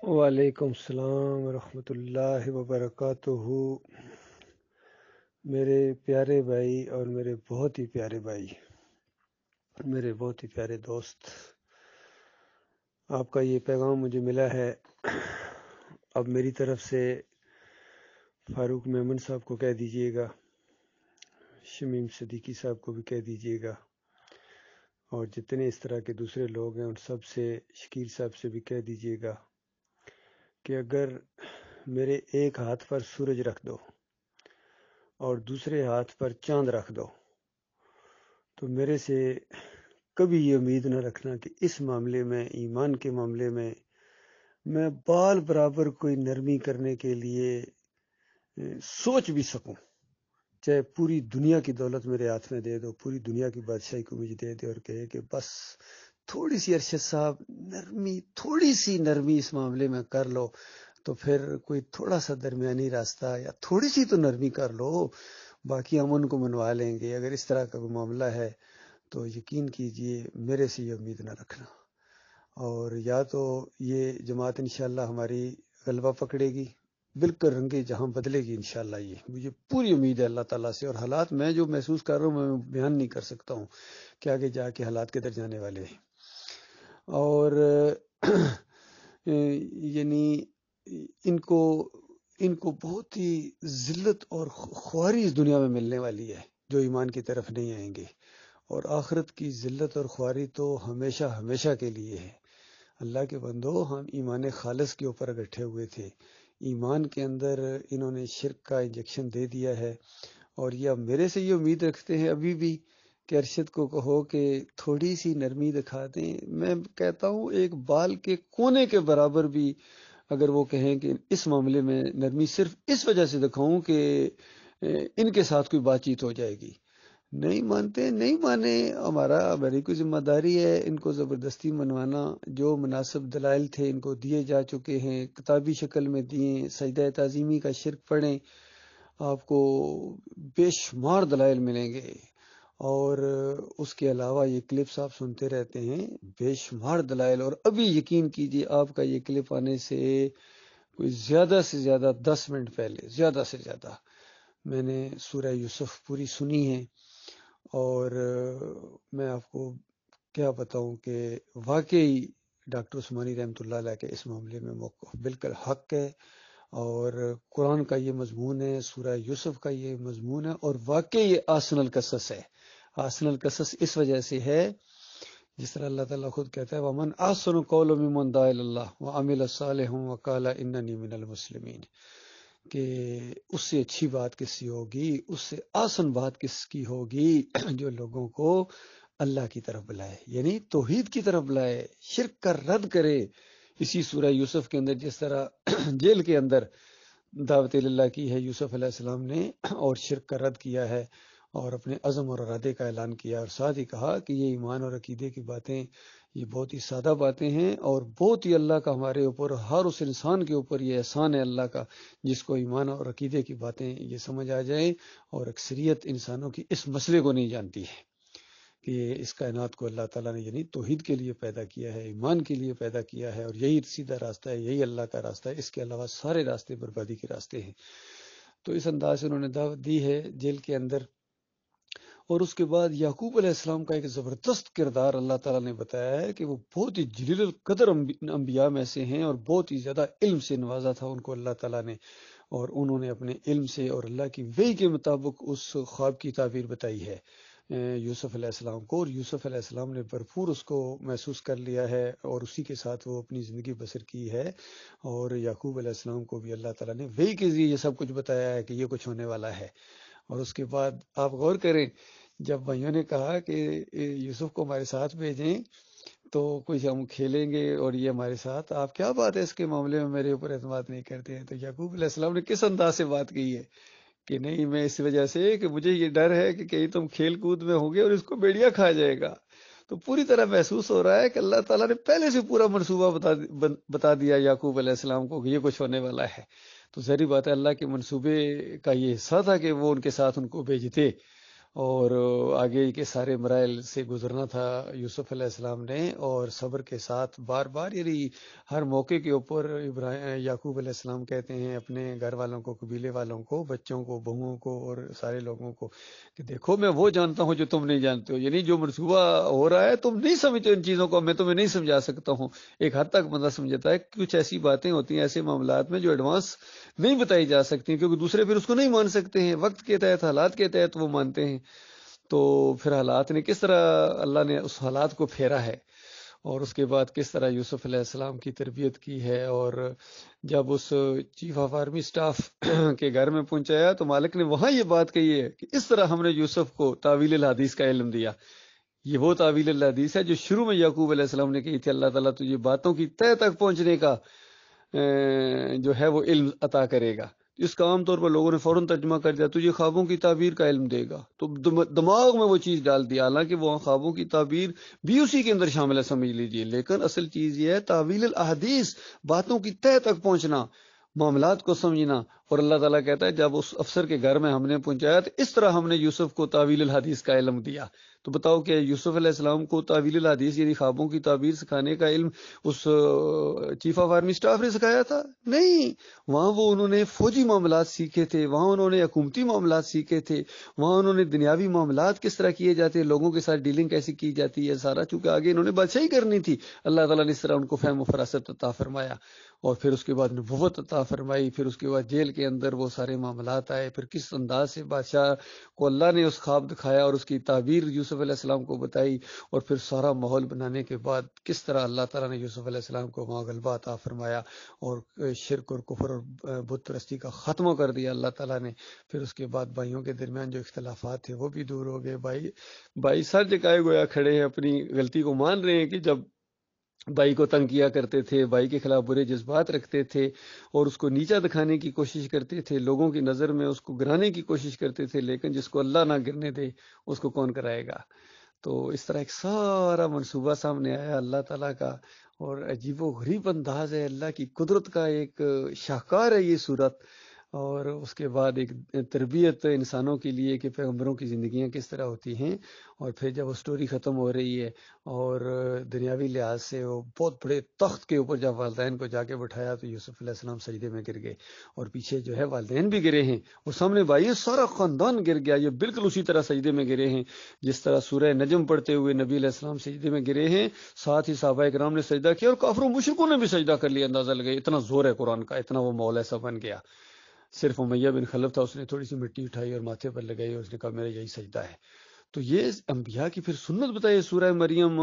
وعلیکم السلام ورحمۃ اللہ وبرکاتہ۔ میرے پیارے بھائی اور میرے بہت ہی پیارے بھائی، میرے بہت ہی پیارے دوست، آپ کا یہ پیغام مجھے ملا ہے۔ اب میری طرف سے فاروق میمن صاحب کو کہہ دیجئے گا، شمیم صدیقی صاحب کو بھی کہہ دیجئے گا، اور جتنے اس طرح کے دوسرے لوگ ہیں ان سب سے، شکیل صاحب سے بھی کہہ دیجئے گا کہ اگر میرے ایک ہاتھ پر سورج رکھ دو اور دوسرے ہاتھ پر چاند رکھ دو تو میرے سے کبھی یہ امید نہ رکھنا کہ اس معاملے میں، ایمان کے معاملے میں بال برابر کوئی نرمی کرنے کے لیے سوچ بھی سکوں۔ چاہے پوری دنیا کی دولت میرے ہاتھ میں دے دو، پوری دنیا کی بادشاہی کو مجھے دے دے اور کہے کہ بس تھوڑی سی ارشد صاحب نرمی، تھوڑی سی نرمی اس معاملے میں کر لو، تو پھر کوئی تھوڑا سا درمیانی راستہ یا تھوڑی سی تو نرمی کر لو، باقی ہم ان کو منوا لیں گے۔ اگر اس طرح کا کوئی معاملہ ہے تو یقین کیجئے میرے سے یہ امید نہ رکھنا، اور یا تو یہ جماعت انشاءاللہ ہماری غلبہ پکڑے گی، بالکل رنگے جہاں بدلے گی انشاءاللہ، یہ مجھے پوری امید ہے اللہ تعالیٰ سے، اور حالات میں جو محسوس کر رہا ہوں میں بیان نہیں کر سکتا ہوں کہ آگے جا کے حالات کدھر جانے والے ہیں۔ اور یعنی ان کو بہت ہی ذلت اور خواری اس دنیا میں ملنے والی ہے جو ایمان کی طرف نہیں آئیں گے، اور آخرت کی ذلت اور خواری تو ہمیشہ ہمیشہ کے لیے ہے۔ اللہ کے بندو، ہم ایمان خالص کے اوپر اکٹھے ہوئے تھے، ایمان کے اندر انہوں نے شرک کا انجیکشن دے دیا ہے، اور یہ اب میرے سے یہ امید رکھتے ہیں ابھی بھی کہ ارشد کو کہو کہ تھوڑی سی نرمی دکھا دیں۔ میں کہتا ہوں ایک بال کے کونے کے برابر بھی اگر وہ کہیں کہ اس معاملے میں نرمی صرف اس وجہ سے دکھاؤں کہ ان کے ساتھ کوئی بات چیت ہو جائے گی، نہیں مانتے، نہیں مانے، ہماری کوئی ذمہ داری ہے ان کو زبردستی منوانا۔ جو مناسب دلائل تھے ان کو دیے جا چکے ہیں، کتابی شکل میں دیے، سجدہ تعظیمی کا شرک پڑھیں، آپ کو بے شمار دلائل ملیں گے، اور اس کے علاوہ یہ کلپس آپ سنتے رہتے ہیں، بے شمار دلائل۔ اور ابھی یقین کیجئے آپ کا یہ کلپ آنے سے کوئی زیادہ سے زیادہ 10 منٹ پہلے، زیادہ سے زیادہ میں نے سورہ یوسف پوری سنی ہے، اور میں آپ کو کیا بتاؤں کہ واقعی ڈاکٹر عثمانی رحمۃ اللہ علیہ کے اس معاملے میں موقف بالکل حق ہے، اور قرآن کا یہ مضمون ہے، سورہ یوسف کا یہ مضمون ہے، اور واقعی یہ آسن القصص ہے۔ آسن القصص اس وجہ سے ہے جس طرح اللہ تعالیٰ خود کہتا ہے وَمَنْ أَحْسَنُ قَوْلًا مِمَّنْ دَعَا إِلَى اللَّهِ وَعَمِلَ صَالِحًا وَقَالَ إِنَّنِي مِنَ الْمُسْلِمِينَ، کہ اس سے اچھی بات کس کی ہوگی، اس سے آسن بات کس کی ہوگی جو لوگوں کو اللہ کی طرف بلائے، یعنی توحید کی طرف بلائے، شرک کا رد کرے۔ اسی سورہ یوسف کے اندر جس طرح جیل کے اندر دعوت اللہ کی ہے یوسف علیہ السلام نے، اور شرک کا رد کیا ہے، اور اپنے عزم اور ارادے کا اعلان کیا، اور ساتھ ہی کہا کہ یہ ایمان اور عقیدے کی باتیں یہ بہت ہی سادہ باتیں ہیں، اور بہت ہی اللہ کا ہمارے اوپر، ہر اس انسان کے اوپر یہ احسان ہے اللہ کا جس کو ایمان اور عقیدے کی باتیں یہ سمجھ آ جائیں، اور اکثریت انسانوں کی اس مسئلے کو نہیں جانتی ہے کہ اس کائنات کو اللہ تعالیٰ نے یعنی توحید کے لیے پیدا کیا ہے، ایمان کے لیے پیدا کیا ہے، اور یہی سیدھا راستہ ہے، یہی اللہ کا راستہ ہے، اس کے علاوہ سارے راستے بربادی کے راستے ہیں۔ تو اس انداز سے انہوں نے دعوت دی ہے جیل کے اندر۔ اور اس کے بعد یعقوب علیہ السلام کا ایک زبردست کردار اللہ تعالیٰ نے بتایا ہے کہ وہ بہت ہی جلیل القدر انبیاء میں سے ہیں، اور بہت ہی زیادہ علم سے نوازا تھا ان کو اللہ تعالیٰ نے، اور انہوں نے اپنے علم سے اور اللہ کی وحی کے مطابق اس خواب کی تعبیر بتائی ہے یوسف علیہ السلام کو، اور یوسف علیہ السلام نے بھرپور اس کو محسوس کر لیا ہے، اور اسی کے ساتھ وہ اپنی زندگی بسر کی ہے۔ اور یعقوب علیہ السلام کو بھی اللہ تعالیٰ نے وحی کے ذریعے یہ سب کچھ بتایا ہے کہ یہ کچھ ہونے والا ہے۔ اور اس کے بعد آپ غور کریں، جب بھائیوں نے کہا کہ یوسف کو ہمارے ساتھ بھیجیں تو کچھ ہم کھیلیں گے اور یہ ہمارے ساتھ، آپ کیا بات ہے اس کے معاملے میں میرے اوپر اعتماد نہیں کرتے ہیں، تو یعقوب علیہ السلام نے کس انداز سے بات کی ہے کہ نہیں، میں اس وجہ سے کہ مجھے یہ ڈر ہے کہ کہیں تم کھیل کود میں ہوگے اور اس کو بیڑیا کھا جائے گا۔ تو پوری طرح محسوس ہو رہا ہے کہ اللہ تعالیٰ نے پہلے سے پورا منصوبہ بتا دیا یعقوب علیہ السلام کو کہ یہ کچھ ہونے والا ہے۔ تو ظاہری بات ہے اللہ کے منصوبے کا یہ حصہ تھا کہ وہ ان کے ساتھ ان کو بھیجتے، اور آگے کے سارے مراحل سے گزرنا تھا یوسف علیہ السلام نے، اور صبر کے ساتھ بار بار، یعنی ہر موقع کے اوپر یعقوب علیہ السلام کہتے ہیں اپنے گھر والوں کو، قبیلے والوں کو، بچوں کو، بہوؤں کو اور سارے لوگوں کو کہ دیکھو میں وہ جانتا ہوں جو تم نہیں جانتے ہو، یعنی جو منصوبہ ہو رہا ہے تم نہیں سمجھتے ان چیزوں کو، میں تمہیں نہیں سمجھا سکتا ہوں۔ ایک حد تک بندہ سمجھتا ہے، کچھ ایسی باتیں ہوتی ہیں ایسے معاملات میں جو ایڈوانس نہیں بتائی جا سکتی، کیونکہ دوسرے پھر اس کو نہیں مان سکتے ہیں، وقت کے تحت، حالات کے تحت وہ مانتے ہیں۔ تو پھر حالات نے کس طرح، اللہ نے اس حالات کو پھیرا ہے، اور اس کے بعد کس طرح یوسف علیہ السلام کی تربیت کی ہے۔ اور جب اس چیف آف آرمی سٹاف کے گھر میں پہنچایا تو مالک نے وہاں یہ بات کہی ہے کہ اس طرح ہم نے یوسف کو تاویل الحدیث کا علم دیا۔ یہ وہ تعویل الحدیث ہے جو شروع میں یعقوب علیہ السلام نے کہی تھی، اللہ تعالیٰ تجھے باتوں کی تہ تک پہنچنے کا جو ہے وہ علم عطا کرے گا۔ اس کا عام طور پر لوگوں نے فوراً ترجمہ کر دیا تجھے خوابوں کی تعبیر کا علم دے گا، تو دماغ میں وہ چیز ڈال دیا، حالانکہ وہ خوابوں کی تعبیر بھی اسی کے اندر شامل ہے، سمجھ لیجئے، لیکن اصل چیز یہ ہے تعویل الاحادیث، باتوں کی تہ تک پہنچنا، معاملات کو سمجھنا۔ اور اللہ تعالیٰ کہتا ہے جب اس افسر کے گھر میں ہم نے پہنچایا تو اس طرح ہم نے یوسف کو تعویل الحدیث کا علم دیا۔ تو بتاؤ کہ یوسف علیہ السلام کو تعویل الحدیث یعنی خوابوں کی تعبیر سکھانے کا علم اس چیف آف آرمی سٹاف نے سکھایا تھا؟ نہیں، وہاں وہ انہوں نے فوجی معاملات سیکھے تھے، وہاں انہوں نے حکومتی معاملات سیکھے تھے، وہاں انہوں نے دنیاوی معاملات کس طرح کیے جاتے ہیں، لوگوں کے ساتھ ڈیلنگ کیسی کی جاتی ہے، سارا، چونکہ آگے انہوں نے بادشاہی کرنی تھی، اللہ تعالیٰ نے اس طرح ان کو فہم و فراست عطا فرمایا، اور پھر اس کے بعد نبوت عطا فرمائی، پھر اس کے بعد جیل کے اندر وہ سارے معاملات آئے، پھر کس انداز سے بادشاہ کو اللہ نے اس خواب دکھایا اور اس کی تعبیر یوسف علیہ السلام کو بتائی، اور پھر سارا ماحول بنانے کے بعد کس طرح اللہ تعالیٰ نے یوسف علیہ السلام کو وہاں غلبہ عطا فرمایا اور شرک اور کفر اور بت پرستی کا خاتمہ کر دیا اللہ تعالیٰ نے۔ پھر اس کے بعد بھائیوں کے درمیان جو اختلافات تھے وہ بھی دور ہو گئے، بھائی سر جکائے گویا کھڑے ہیں، اپنی غلطی کو مان رہے ہیں کہ جب بھائی کو تنگ کیا کرتے تھے، بھائی کے خلاف برے جذبات رکھتے تھے اور اس کو نیچا دکھانے کی کوشش کرتے تھے، لوگوں کی نظر میں اس کو گرانے کی کوشش کرتے تھے، لیکن جس کو اللہ نہ گرنے دے اس کو کون کرائے گا۔ تو اس طرح ایک سارا منصوبہ سامنے آیا اللہ تعالیٰ کا، اور عجیب و غریب انداز ہے، اللہ کی قدرت کا ایک شاہکار ہے یہ صورت۔ اور اس کے بعد ایک تربیت انسانوں کے لیے کہ پیغمبروں کی زندگیاں کس طرح ہوتی ہیں، اور پھر جب وہ سٹوری ختم ہو رہی ہے اور دنیاوی لحاظ سے وہ بہت بڑے تخت کے اوپر جب والدین کو جا کے بٹھایا تو یوسف علیہ السلام سجدے میں گر گئے، اور پیچھے جو ہے والدین بھی گرے ہیں، اور سامنے بھائی ہیں، سارا خاندان گر گیا، یہ بالکل اسی طرح سجدے میں گرے ہیں جس طرح سورہ نجم پڑھتے ہوئے نبی علیہ السلام سجدے میں گرے ہیں، ساتھ ہی صحابہ کرام نے سجدہ کیا اور کافروں مشرکوں نے بھی سجدہ کر لیا۔ اندازہ لگائے اتنا زور ہے قرآن کا، اتنا وہ ماحول ایسا بن گیا۔ صرف امیہ بن خلف تھا، اس نے تھوڑی سی مٹی اٹھائی اور ماتھے پر لگائی، اور اس نے کہا میرا یہی سجدہ ہے۔ تو یہ انبیاء کی پھر سنت بتائی سورہ مریم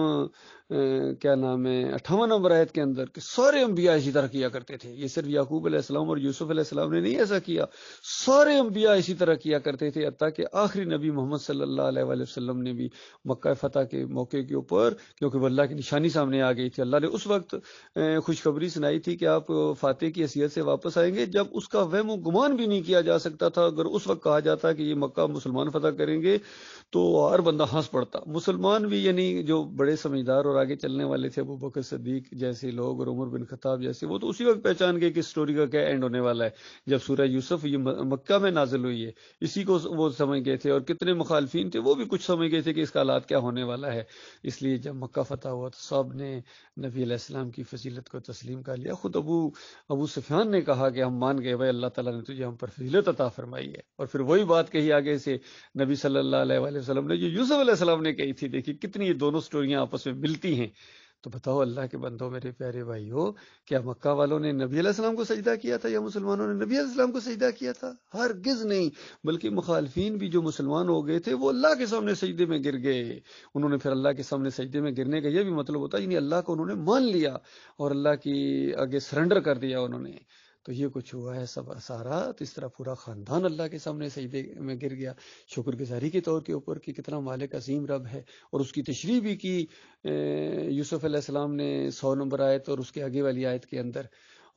کیا نام ہے 58 نمبر آیت کے اندر کہ سارے انبیاء اسی طرح کیا کرتے تھے۔ یہ صرف یعقوب علیہ السلام اور یوسف علیہ السلام نے نہیں ایسا کیا، سارے انبیاء اسی طرح کیا کرتے تھے، حتیٰ کہ آخری نبی محمد صلی اللہ علیہ وآلہ وسلم نے بھی مکہ فتح کے موقع کے اوپر، کیونکہ وہ اللہ کی نشانی سامنے آ گئی تھی، اللہ نے اس وقت خوشخبری سنائی تھی کہ آپ فاتح کی حیثیت سے واپس آئیں گے، جب اس کا وہم و گمان بھی نہیں کیا جا سکتا تھا۔ اگر اس وقت کہا جاتا کہ یہ مکہ مسلمان فتح کریں گے تو ہر بندہ ہنس پڑتا، مسلمان بھی، یعنی جو بڑے سمجھدار اور آگے چلنے والے تھے، ابو بکر صدیق جیسے لوگ اور عمر بن خطاب جیسے، وہ تو اسی وقت پہچان گئے کہ اسٹوری کا کیا اینڈ ہونے والا ہے، جب سورہ یوسف یہ مکہ میں نازل ہوئی ہے، اسی کو وہ سمجھ گئے تھے، اور کتنے مخالفین تھے وہ بھی کچھ سمجھ گئے تھے کہ اس کا حالات کیا ہونے والا ہے۔ اس لیے جب مکہ فتح ہوا تو سب نے نبی علیہ السلام کی فضیلت کو تسلیم کر لیا۔ خود ابو سفیان نے کہا کہ ہم مان گئے بھائی، اللہ تعالیٰ نے تجھے ہم پر فضیلت عطا فرمائی ہے، اور پھر وہی بات کہی آگے سے نبی صلی اللہ علیہ وآلہ وسلم نے جو یوسف علیہ السلام نے کہی تھی۔ دیکھیے کتنی یہ دونوں سٹوریاں آپس میں ملتی ہیں۔ تو بتاؤ اللہ کے بندوں، میرے پیارے بھائیو، کیا مکہ والوں نے نبی علیہ السلام کو سجدہ کیا تھا یا مسلمانوں نے نبی علیہ السلام کو سجدہ کیا تھا؟ ہرگز نہیں، بلکہ مخالفین بھی جو مسلمان ہو گئے تھے وہ اللہ کے سامنے سجدے میں گر گئے۔ انہوں نے پھر اللہ کے سامنے سجدے میں گرنے کا یہ بھی مطلب ہوتا ہے یعنی اللہ کو انہوں نے مان لیا اور اللہ کی آگے سرنڈر کر دیا انہوں نے۔ تو یہ کچھ ہوا ہے سب سارا، تو اس طرح پورا خاندان اللہ کے سامنے سجدے میں گر گیا، شکر گزاری کے طور کے اوپر کہ کتنا مالک عظیم رب ہے، اور اس کی تشریح بھی کی یوسف علیہ السلام نے 100 نمبر آیت اور اس کے آگے والی آیت کے اندر۔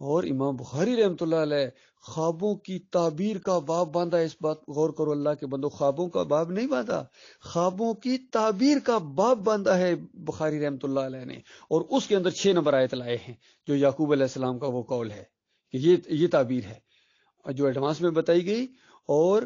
اور امام بخاری رحمۃ اللہ علیہ خوابوں کی تعبیر کا باب باندھا، اس بات غور کرو اللہ کے بندو، خوابوں کا باب نہیں باندھا، خوابوں کی تعبیر کا باب باندھا ہے بخاری رحمۃ اللہ علیہ نے، اور اس کے اندر 6 نمبر آیت لائے ہیں جو یعقوب علیہ السلام کا وہ قول ہے کہ یہ تعبیر ہے جو ایڈوانس میں بتائی گئی، اور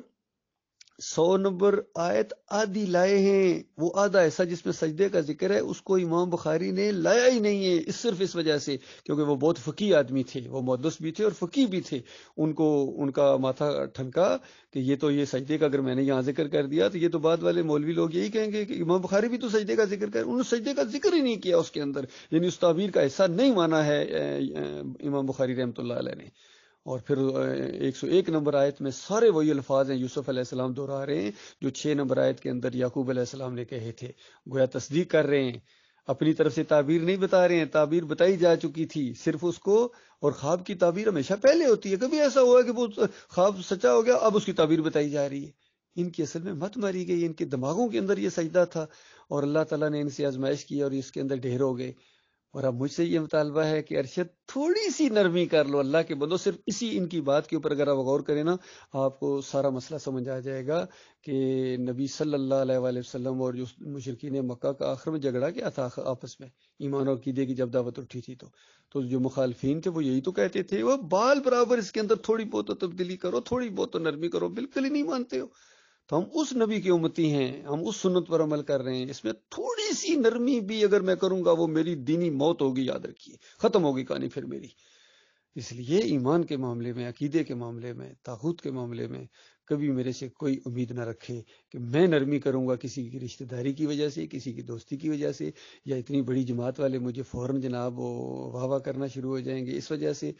100 نمبر آیت آدھی لائے ہیں، وہ آدھا ایسا جس میں سجدے کا ذکر ہے اس کو امام بخاری نے لایا ہی نہیں ہے، صرف اس وجہ سے کیونکہ وہ بہت فقیہ آدمی تھے، وہ محدث بھی تھے اور فقیہ بھی تھے۔ ان کا ماتھا ٹھنکا کہ یہ سجدے کا اگر میں نے یہاں ذکر کر دیا تو یہ تو بعد والے مولوی لوگ یہی کہیں گے کہ امام بخاری بھی تو سجدے کا ذکر کر، انہوں نے سجدے کا ذکر ہی نہیں کیا اس کے اندر، یعنی اس تعبیر کا حصہ نہیں مانا ہے امام بخاری رحمۃ اللہ علیہ نے۔ اور پھر 101 نمبر آیت میں سارے وہی الفاظ ہیں یوسف علیہ السلام دہرا رہے ہیں جو 6 نمبر آیت کے اندر یعقوب علیہ السلام نے کہے تھے، گویا تصدیق کر رہے ہیں، اپنی طرف سے تعبیر نہیں بتا رہے ہیں، تعبیر بتائی جا چکی تھی صرف اس کو۔ اور خواب کی تعبیر ہمیشہ پہلے ہوتی ہے، کبھی ایسا ہوا کہ وہ خواب سچا ہو گیا اب اس کی تعبیر بتائی جا رہی ہے۔ ان کی اصل میں مت ماری گئی، ان کے دماغوں کے اندر یہ سجدہ تھا اور اللہ تعالیٰ نے ان سے آزمائش کی اور اس کے اندر ڈھیر ہو گئے۔ اور اب مجھ سے یہ مطالبہ ہے کہ ارشد تھوڑی سی نرمی کر لو اللہ کے بندو، صرف اسی ان کی بات کے اوپر اگر آپ غور کریں نا آپ کو سارا مسئلہ سمجھ آ جائے گا کہ نبی صلی اللہ علیہ وآلہ وسلم اور جو مشرکین مکہ کا آخر میں جھگڑا کیا تھا آپس میں ایمان اور عقیدے کی جب دعوت اٹھی تھی تو جو مخالفین تھے وہ یہی تو کہتے تھے وہ بال برابر اس کے اندر تھوڑی بہت تبدیلی کرو، تھوڑی بہت نرمی کرو، بالکل ہی نہیں مانتے ہو۔ تو ہم اس نبی کی امتی ہیں، ہم اس سنت پر عمل کر رہے ہیں، اس میں تھوڑی سی نرمی بھی اگر میں کروں گا وہ میری دینی موت ہوگی، یاد رکھیے ختم ہوگی کہانی پھر میری۔ اس لیے ایمان کے معاملے میں، عقیدے کے معاملے میں، طاغوت کے معاملے میں کبھی میرے سے کوئی امید نہ رکھے کہ میں نرمی کروں گا کسی کی رشتہ داری کی وجہ سے، کسی کی دوستی کی وجہ سے، یا اتنی بڑی جماعت والے مجھے فوراً جناب واہ واہ کرنا شروع ہو جائیں گے اس وجہ سے۔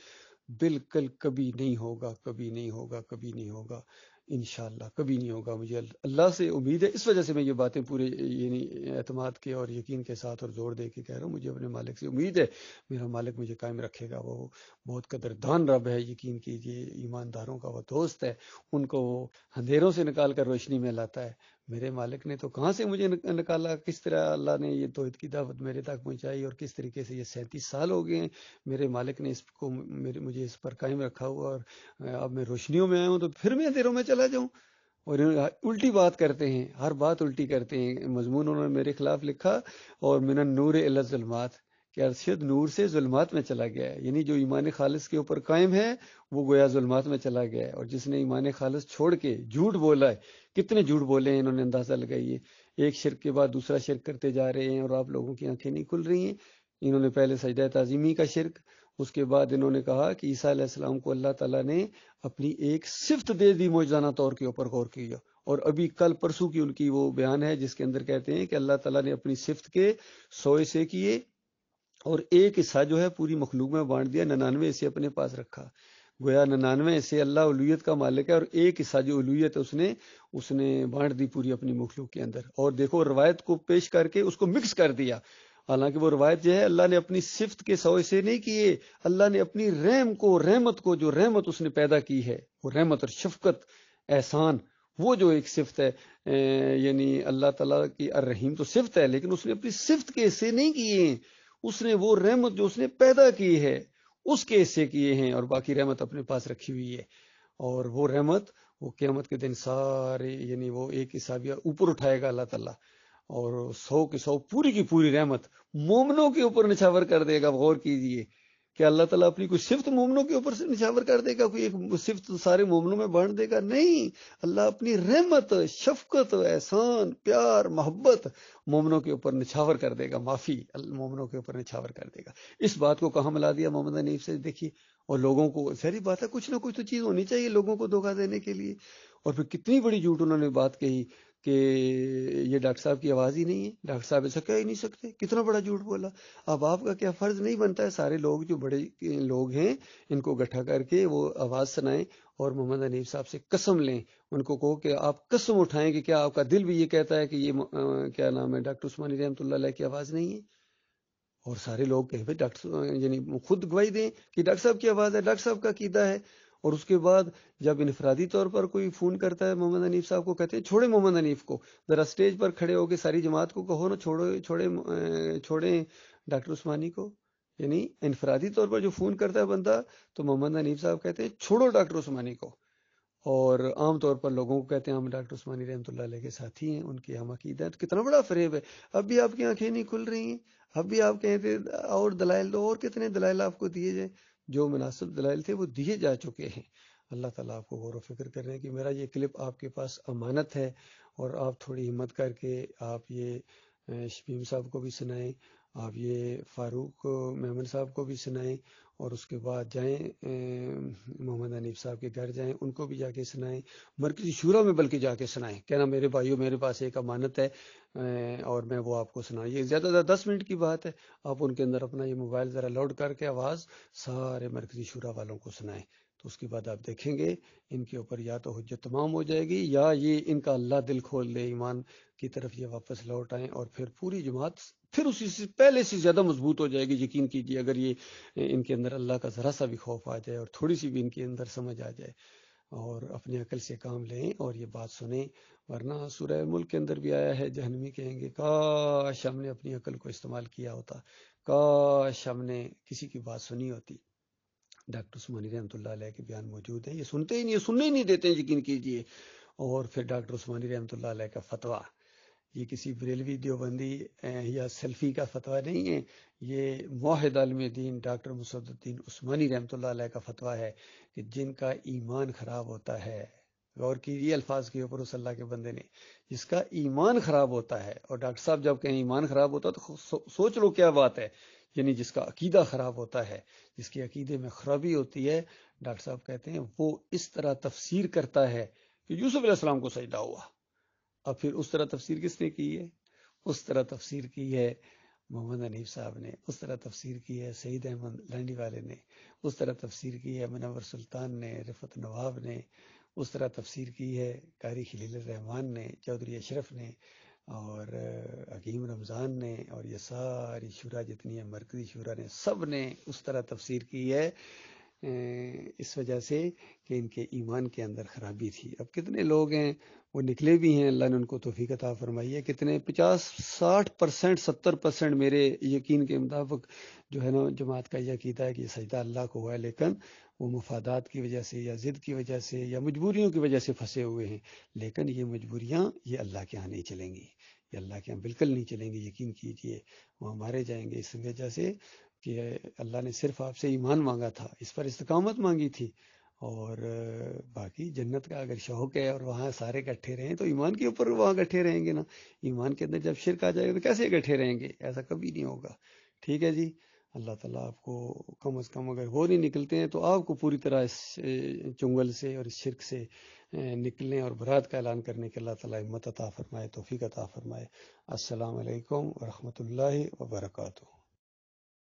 بالکل کبھی نہیں ہوگا، کبھی نہیں ہوگا، کبھی نہیں ہوگا، انشاءاللہ کبھی نہیں ہوگا۔ مجھے اللہ سے امید ہے، اس وجہ سے میں یہ باتیں پورے یعنی اعتماد کے اور یقین کے ساتھ اور زور دے کے کہہ رہا ہوں، مجھے اپنے مالک سے امید ہے، میرا مالک مجھے قائم رکھے گا۔ وہ بہت قدردان رب ہے، یقین کیجئے، ایمانداروں کا وہ دوست ہے، ان کو وہ اندھیروں سے نکال کر روشنی میں لاتا ہے۔ میرے مالک نے تو کہاں سے مجھے نکالا، کس طرح اللہ نے یہ توحید کی دعوت میرے تک پہنچائی اور کس طریقے سے یہ 37 سال ہو گئے ہیں میرے مالک نے اس کو مجھے اس پر قائم رکھا ہوا، اور اب میں روشنیوں میں آیا ہوں تو پھر میں اندھیروں میں چلا جاؤں۔ اور الٹی بات کرتے ہیں، ہر بات الٹی کرتے ہیں۔ مضمون انہوں نے میرے خلاف لکھا اور من النور الی الظلمات، کہ ارشد نور سے ظلمات میں چلا گیا ہے، یعنی جو ایمان خالص کے اوپر قائم ہے وہ گویا ظلمات میں چلا گیا ہے، اور جس نے ایمان خالص چھوڑ کے جھوٹ بولا ہے، کتنے جھوٹ بولے ہیں انہوں نے اندازہ لگائیے، ایک شرک کے بعد دوسرا شرک کرتے جا رہے ہیں اور آپ لوگوں کی آنکھیں نہیں کھل رہی ہیں۔ انہوں نے پہلے سجدہ تعظیمی کا شرک، اس کے بعد انہوں نے کہا کہ عیسیٰ علیہ السلام کو اللہ تعالیٰ نے اپنی ایک صفت دے دی معجزانہ طور کے اوپر غور کیا، اور ابھی کل پرسوں کی ان کی وہ بیان ہے جس کے اندر کہتے ہیں کہ اللہ تعالیٰ نے اپنی صفت کے 100 حصے کیے اور ایک حصہ جو ہے پوری مخلوق میں بانٹ دیا، 99 حصے اپنے پاس رکھا، گویا 99 حصے اللہ الوہیت کا مالک ہے اور ایک حصہ جو الوہیت ہے اس نے بانٹ دی پوری اپنی مخلوق کے اندر۔ اور دیکھو روایت کو پیش کر کے اس کو مکس کر دیا، حالانکہ وہ روایت جو ہے اللہ نے اپنی صفت کے 100 حصے نہیں کیے، اللہ نے اپنی رحمت کو جو رحمت اس نے پیدا کی ہے، وہ رحمت اور شفقت، احسان، وہ جو ایک صفت ہے، یعنی اللہ تعالیٰ کی الرحیم تو صفت ہے لیکن اس نے اپنی صفت کے حصے نہیں کیے ہیں، اس نے وہ رحمت جو اس نے پیدا کی ہے اس کے حصے کیے ہیں اور باقی رحمت اپنے پاس رکھی ہوئی ہے۔ اور وہ رحمت وہ قیامت کے دن سارے یعنی وہ ایک حصہ بھی اوپر اٹھائے گا اللہ تعالیٰ، اور 100 کے 100 پوری کی پوری رحمت مومنوں کے اوپر نچھاور کر دے گا۔ غور کیجئے کہ اللہ تعالیٰ اپنی کوئی صفت مومنوں کے اوپر سے نچھاور کر دے گا، کوئی ایک صفت سارے مومنوں میں بانٹ دے گا، نہیں، اللہ اپنی رحمت، شفقت، احسان، پیار، محبت مومنوں کے اوپر نچھاور کر دے گا، معافی مومنوں کے اوپر نچھاور کر دے گا۔ اس بات کو کہاں ملا دیا محمد حنیف سے، دیکھیے، اور لوگوں کو ظاہری بات ہے کچھ نہ کچھ تو چیز ہونی چاہیے لوگوں کو دھوکہ دینے کے لیے، اور پھر کتنی بڑی جھوٹ انہوں نے بات کہی کہ یہ ڈاکٹر صاحب کی آواز ہی نہیں ہے، ڈاکٹر صاحب ایسا کہہ ہی نہیں سکتے، کتنا بڑا جھوٹ بولا۔ اب آپ کا کیا فرض نہیں بنتا ہے سارے لوگ جو بڑے لوگ ہیں ان کو اکٹھا کر کے وہ آواز سنائیں اور محمد حنیف صاحب سے قسم لیں، ان کو کہو کہ آپ قسم اٹھائیں کہ کیا آپ کا دل بھی یہ کہتا ہے کہ یہ کیا نام ہے ڈاکٹر عثمانی رحمۃ اللہ علیہ کی آواز نہیں ہے، اور سارے لوگ کہیں ڈاکٹر یعنی خود گواہی دیں کہ ڈاکٹر صاحب کی آواز ہے، ڈاکٹر صاحب کا عقیدہ ہے۔ اور اس کے بعد جب انفرادی طور پر کوئی فون کرتا ہے محمد حنیف صاحب کو، کہتے ہیں چھوڑیں محمد حنیف کو، ذرا سٹیج پر کھڑے ہو کے ساری جماعت کو کہو نا چھوڑیں ڈاکٹر عثمانی کو، یعنی انفرادی طور پر جو فون کرتا ہے بندہ تو محمد حنیف صاحب کہتے ہیں چھوڑو ڈاکٹر عثمانی کو، اور عام طور پر لوگوں کو کہتے ہیں ہم ڈاکٹر عثمانی رحمۃ اللہ علیہ کے ساتھی ہیں، ان کے ہم عقیدہ ہیں۔ تو کتنا بڑا فریب ہے، اب بھی آپ کی آنکھیں نہیں کھل رہی ہیں، اب بھی آپ کہتے اور دلائل دو، اور کتنے دلائل آپ کو دیے جائیں، جو مناسب دلائل تھے وہ دیے جا چکے ہیں۔ اللہ تعالیٰ آپ کو غور و فکر کر رہے ہیں کہ میرا یہ کلپ آپ کے پاس امانت ہے، اور آپ تھوڑی ہمت کر کے آپ یہ شمیم صاحب کو بھی سنائیں، آپ یہ فاروق محمد صاحب کو بھی سنائیں، اور اس کے بعد جائیں محمد حنیف صاحب کے گھر جائیں، ان کو بھی جا کے سنائیں، مرکزی شورا میں بلکہ جا کے سنائیں، کہنا میرے بھائیوں میرے پاس ایک امانت ہے اور میں وہ آپ کو سناؤں. یہ زیادہ زیادہ 10 منٹ کی بات ہے، آپ ان کے اندر اپنا یہ موبائل ذرا لوڈ کر کے آواز سارے مرکزی شورا والوں کو سنائیں. تو اس کے بعد آپ دیکھیں گے ان کے اوپر یا تو حجت تمام ہو جائے گی، یا یہ ان کا اللہ دل کھول دے، ایمان کی طرف یہ واپس لوٹ آئیں، اور پھر پوری جماعت پھر اسی سے پہلے سے زیادہ مضبوط ہو جائے گی. یقین کیجیے اگر یہ ان کے اندر اللہ کا ذرا سا بھی خوف آ جائے اور تھوڑی سی بھی ان کے اندر سمجھ آ جائے، اور اپنی عقل سے کام لیں اور یہ بات سنیں. ورنہ سورہ ملک کے اندر بھی آیا ہے، جہنمی کہیں گے کاش ہم نے اپنی عقل کو استعمال کیا ہوتا، کاش ہم نے کسی کی بات سنی ہوتی. ڈاکٹر عثمانی رحمۃ اللہ علیہ کے بیان موجود ہیں، یہ سنتے ہی نہیں، سننے ہی نہیں دیتے ہیں، یقین کیجیے. اور پھر ڈاکٹر عثمانی رحمۃ اللہ علیہ کا فتویٰ، یہ کسی بریلوی دیوبندی یا سلفی کا فتویٰ نہیں ہے، یہ موحد عالم دین ڈاکٹر مصعد الدین عثمانی رحمۃ اللہ علیہ کا فتویٰ ہے کہ جن کا ایمان خراب ہوتا ہے، غور کیجیے الفاظ کے اوپر اس اللہ کے بندے نے، جس کا ایمان خراب ہوتا ہے. اور ڈاکٹر صاحب جب کہیں ایمان خراب ہوتا ہے تو سوچ لو کیا بات ہے، یعنی جس کا عقیدہ خراب ہوتا ہے، جس کے عقیدے میں خرابی ہوتی ہے، ڈاکٹر صاحب کہتے ہیں وہ اس طرح تفسیر کرتا ہے کہ یوسف علیہ السلام کو سجدہ ہوا. اب پھر اس طرح تفسیر کس نے کی ہے؟ اس طرح تفسیر کی ہے محمد حنیف صاحب نے، اس طرح تفسیر کی ہے سعید احمد لانڈی والے نے، اس طرح تفسیر کی ہے منور سلطان نے، رفعت نواب نے، اس طرح تفسیر کی ہے قاری خلیل الرحمان نے، چودھری اشرف نے، اور حکیم رمضان نے، اور یہ ساری شورا جتنی ہے مرکزی شورا نے، سب نے اس طرح تفسیر کی ہے اس وجہ سے کہ ان کے ایمان کے اندر خرابی تھی. اب کتنے لوگ ہیں وہ نکلے بھی ہیں، اللہ نے ان کو توفیق عطا فرمائی ہے، کتنے 50-60% 70% میرے یقین کے مطابق جو ہے نا جماعت کا یہ عقیدہ ہے کہ یہ سجدہ اللہ کو ہوا ہے، لیکن وہ مفادات کی وجہ سے یا ضد کی وجہ سے یا مجبوریوں کی وجہ سے پھنسے ہوئے ہیں. لیکن یہ مجبوریاں یہ اللہ کے ہاں نہیں چلیں گی، یہ اللہ کے ہاں بالکل نہیں چلیں گی، یقین کیجئے وہ مارے جائیں گے اس وجہ سے کہ اللہ نے صرف آپ سے ایمان مانگا تھا، اس پر استقامت مانگی تھی، اور باقی جنت کا اگر شوق ہے اور وہاں سارے اکٹھے رہیں تو ایمان کے اوپر وہاں اکٹھے رہیں گے نا. ایمان کے اندر جب شرک آ جائے گا تو کیسے اکٹھے رہیں گے؟ ایسا کبھی نہیں ہوگا. ٹھیک ہے جی، اللہ تعالیٰ آپ کو کم از کم اگر وہ نہیں نکلتے ہیں تو آپ کو پوری طرح اس چنگل سے اور اس شرک سے نکلنے اور برات کا اعلان کرنے کے اللہ تعالیٰ ہمت عطا فرمائے، توفیق عطا فرمائے. السلام علیکم ورحمۃ اللہ وبرکاتہ.